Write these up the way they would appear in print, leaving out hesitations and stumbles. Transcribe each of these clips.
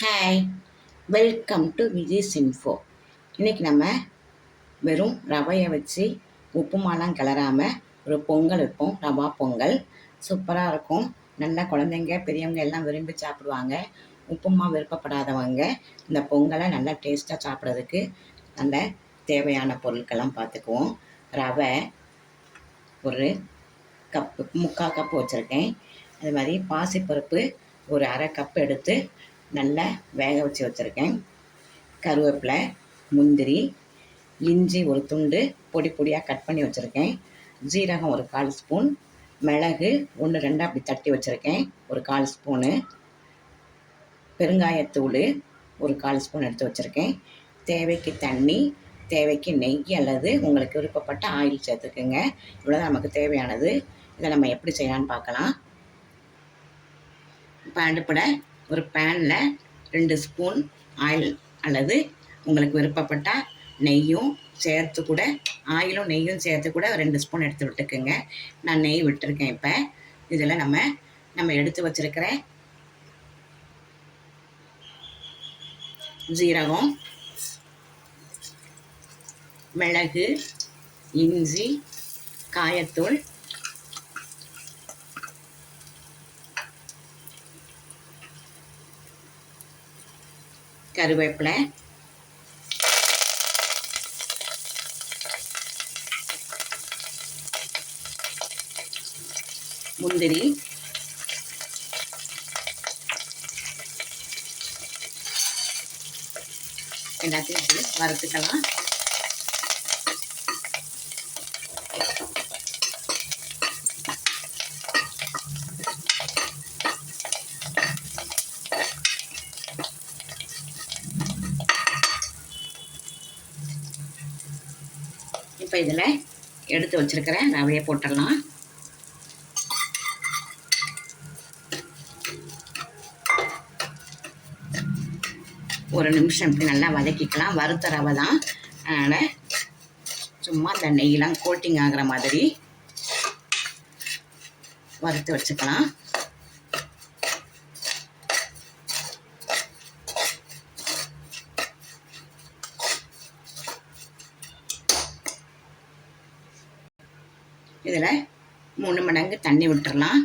Hi, welcome to Vijay's info. இன்றைக்கி நம்ம வெறும் ரவையை வச்சு உப்புமாலாம் கிளறாமல் ஒரு பொங்கல் வைப்போம். ரவா பொங்கல் சூப்பராக இருக்கும். நல்லா குழந்தைங்க பெரியவங்க எல்லாம் விரும்பி சாப்பிடுவாங்க. உப்புமா விருப்பப்படாதவங்க இந்த பொங்கலை நல்லா டேஸ்ட்டாக சாப்பிட்றதுக்கு நல்ல தேவையான பொருட்கள்லாம் பார்த்துக்குவோம். ரவை ஒரு கப்பு, 3/4 கப்பு வச்சுருக்கேன். அது மாதிரி பாசிப்பருப்பு ஒரு அரை கப்பு எடுத்து நல்லா வேக வச்சு வச்சுருக்கேன். கருவேப்பிலை, முந்திரி, இஞ்சி ஒரு துண்டு பொடி பொடியாக கட் பண்ணி வச்சுருக்கேன். ஜீரகம் ஒரு 1/4 ஸ்பூன், மிளகு 1-2 அப்படி தட்டி வச்சுருக்கேன் ஒரு 1/4 ஸ்பூனு, பெருங்காயத்தூள் ஒரு 1/4 ஸ்பூன் எடுத்து வச்சுருக்கேன். தேவைக்கு தண்ணி, தேவைக்கு நெய் அல்லது உங்களுக்கு விருப்பப்பட்ட ஆயில் சேர்த்துக்குங்க. இவ்வளோ நமக்கு தேவையானது. இதை நம்ம எப்படி செய்யலான்னு பார்க்கலாம். இப்போ அடுப்பில் ஒரு பேனில் 2 ஸ்பூன் ஆயில் அல்லது உங்களுக்கு விருப்பப்பட்டால் நெய்யும் சேர்த்து கூட, ஆயிலும் நெய்யும் சேர்த்து கூட 2 ஸ்பூன் எடுத்து விட்டுக்குங்க. நான் நெய் விட்டுருக்கேன். இப்போ இதில் நம்ம எடுத்து வச்சுருக்கிற ஜீரகம், மிளகு, இஞ்சி, காயத்தூள், கருவேப்பிலை, முந்திரி, எல்லாத்தையும் வறுத்துக்கலாம். இப்போ இதில் எடுத்து வச்சுருக்கிற ரவையை போட்டுடலாம். ஒரு நிமிஷம் இப்படி நல்லா வதக்கிக்கலாம். வறுத்த ரவை தான், அதனால் சும்மா இந்த நெய்யெலாம் கோட்டிங் ஆகிற மாதிரி வறுத்து வச்சுக்கலாம். இதில் 3 மடங்கு தண்ணி விட்டுறலாம்.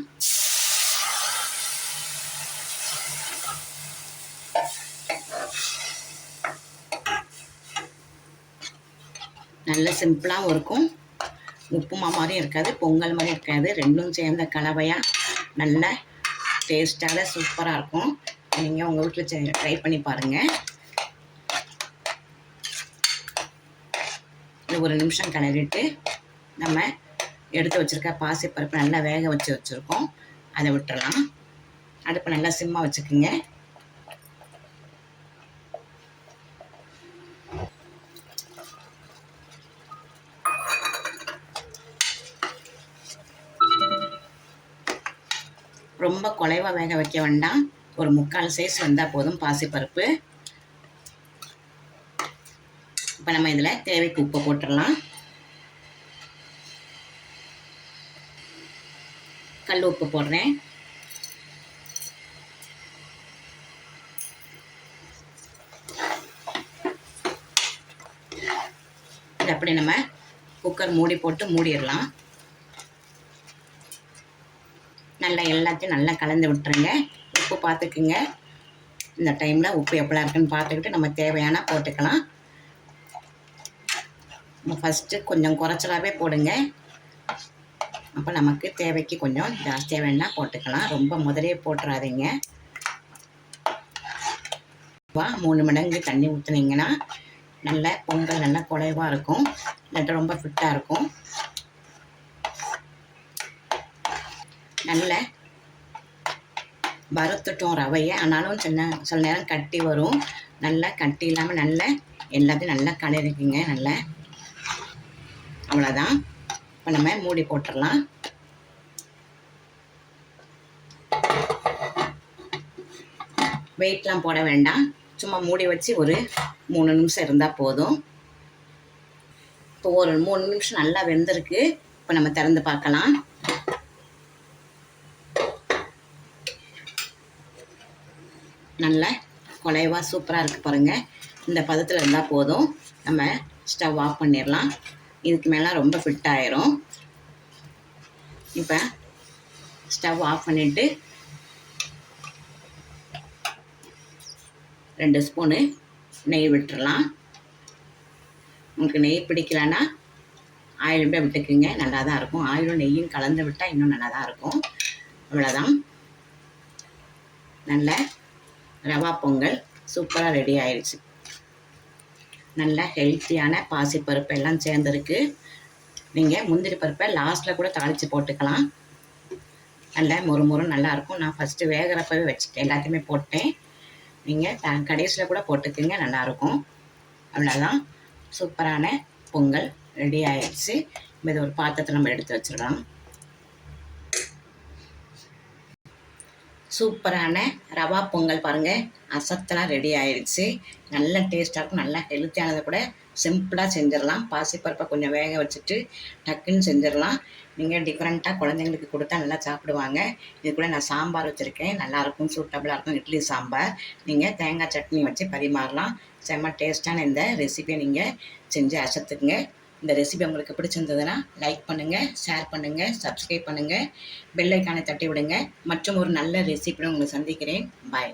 நல்ல சிம்பிளாகவும் இருக்கும், உப்புமா மாதிரியும் இருக்காது, பொங்கல் மாதிரி இருக்காது. ரெண்டும் சேர்ந்த கலவையாக நல்ல டேஸ்ட்டாக சூப்பராக இருக்கும். நீங்கள் உங்கள் வீட்டில் ட்ரை பண்ணி பாருங்கள். இது ஒரு நிமிஷம் கிளறிட்டு நம்ம எடுத்து வச்சுருக்க பாசிப்பருப்பு நல்லா வேக வச்சுருக்கோம், அதை விட்டுறலாம். அடுப்பை நல்லா சிம்மாக வச்சுக்குங்க. ரொம்ப குலைவாக வேக வைக்க வேண்டாம், ஒரு 3/4 சைஸ் வந்தால் போதும் பாசிப்பருப்பு. இப்போ நம்ம இதில் தேவைக்கு உப்பு போட்டுடலாம். கல் உப்பு போடுறேன். இது அப்படி நம்ம குக்கர் மூடி போட்டு மூடிடலாம். நல்லா எல்லாத்தையும் நல்லா கலந்து விட்டுருங்க. உப்பு பார்த்துக்குங்க. இந்த டைமில் உப்பு எப்படிலாம் இருக்குன்னு பார்த்துக்கிட்டு நம்ம தேவையான போட்டுக்கலாம். நம்ம ஃபஸ்ட்டு கொஞ்சம் குறைச்சலாகவே போடுங்க, அப்போ நமக்கு தேவைக்கு கொஞ்சம் ஜாஸ்தியாக வேணால் போட்டுக்கலாம். ரொம்ப முதலே போட்டுறாதீங்க. 3 மடங்கு தண்ணி ஊற்றுனீங்கன்னா நல்ல பொங்கல் நல்லா குலைவாக இருக்கும், இல்லாட்டி ரொம்ப ஃபிட்டாக இருக்கும். நல்ல வறுத்துட்டோம் ரவையை, ஆனாலும் சில நேரம் கட்டி வரும். நல்லா கட்டி இல்லாமல் நல்லா எல்லாத்தையும் நல்லா கலரிக்குங்க. நல்லா அவ்வளோதான். இப்போ நம்ம மூடி போட்டுடலாம். வெயிட்லாம் போட வேண்டாம், சும்மா மூடி வச்சு ஒரு 3 நிமிஷம் இருந்தால் போதும். இப்போ ஒரு 3 நிமிஷம் நல்லா வெந்திருக்கு. இப்போ நம்ம திறந்து பார்க்கலாம். நல்ல குலைவா சூப்பராக இருக்குது பாருங்கள். இந்த பதத்தில் இருந்தால் போதும். நம்ம ஸ்டவ் ஆஃப் பண்ணிடலாம். இதுக்கு மேலே ரொம்ப ஃபிட் ஆயிரும். இப்போ ஸ்டவ் ஆஃப் பண்ணிவிட்டு 2 ஸ்பூனு நெய் விட்டுறலாம். உங்களுக்கு நெய் பிடிக்கலன்னா ஆயில் கூட விட்டுக்குங்க, நல்லா தான் இருக்கும். ஆயிலும் நெய்யும் கலந்து விட்டால் இன்னும் நல்லா தான் இருக்கும். அவ்வளோதான், நல்ல ரவா பொங்கல் சூப்பராக ரெடி ஆயிடுச்சு. நல்ல ஹெல்த்தியான பாசிப்பருப்பு எல்லாம் சேர்ந்துருக்கு. நீங்கள் முந்திரி பருப்பை லாஸ்ட்டில் கூட தாளித்து போட்டுக்கலாம். நல்ல மொறு நல்லாயிருக்கும். நான் ஃபஸ்ட்டு வேகிறப்பவே வச்சுட்டேன், எல்லாத்தையுமே போட்டேன். நீங்கள் கடைசியில் கூட போட்டுக்குங்க, நல்லாயிருக்கும். அவ்வளோதான், சூப்பரான பொங்கல் ரெடி ஆயிடுச்சு. இது ஒரு பாத்திரத்தில் நம்ம எடுத்து வச்சிடலாம். சூப்பரான ரவா பொங்கல் பாருங்கள், அசத்தலாம் ரெடி ஆயிடுச்சு. நல்ல டேஸ்ட்டாக இருக்கும், நல்லா ஹெல்த்தியானதை கூட சிம்பிளாக செஞ்சிடலாம். பாசிப்பருப்பை கொஞ்சம் வேக வச்சுட்டு டக்குன்னு செஞ்சிடலாம். நீங்கள் டிஃப்ரெண்ட்டாக குழந்தைங்களுக்கு கொடுத்தா நல்லா சாப்பிடுவாங்க. இது கூட நான் சாம்பார் வச்சுருக்கேன், நல்லாயிருக்கும், சூட்டபுளாக இருக்கும். இட்லி சாம்பார். நீங்கள் தேங்காய் சட்னி வச்சு பரிமாறலாம். செம்ம டேஸ்ட்டான இந்த ரெசிபியை நீங்கள் செஞ்சு அசத்துக்குங்க. இந்த ரெசிபி உங்களுக்கு பிடிச்சிருந்ததுன்னா லைக் பண்ணுங்கள், ஷேர் பண்ணுங்கள், சப்ஸ்கிரைப் பண்ணுங்கள், பெல் ஐக்கானை தட்டி விடுங்க. மற்றும் ஒரு நல்ல ரெசிபியோட உங்களை சந்திக்கிறேன். பாய்.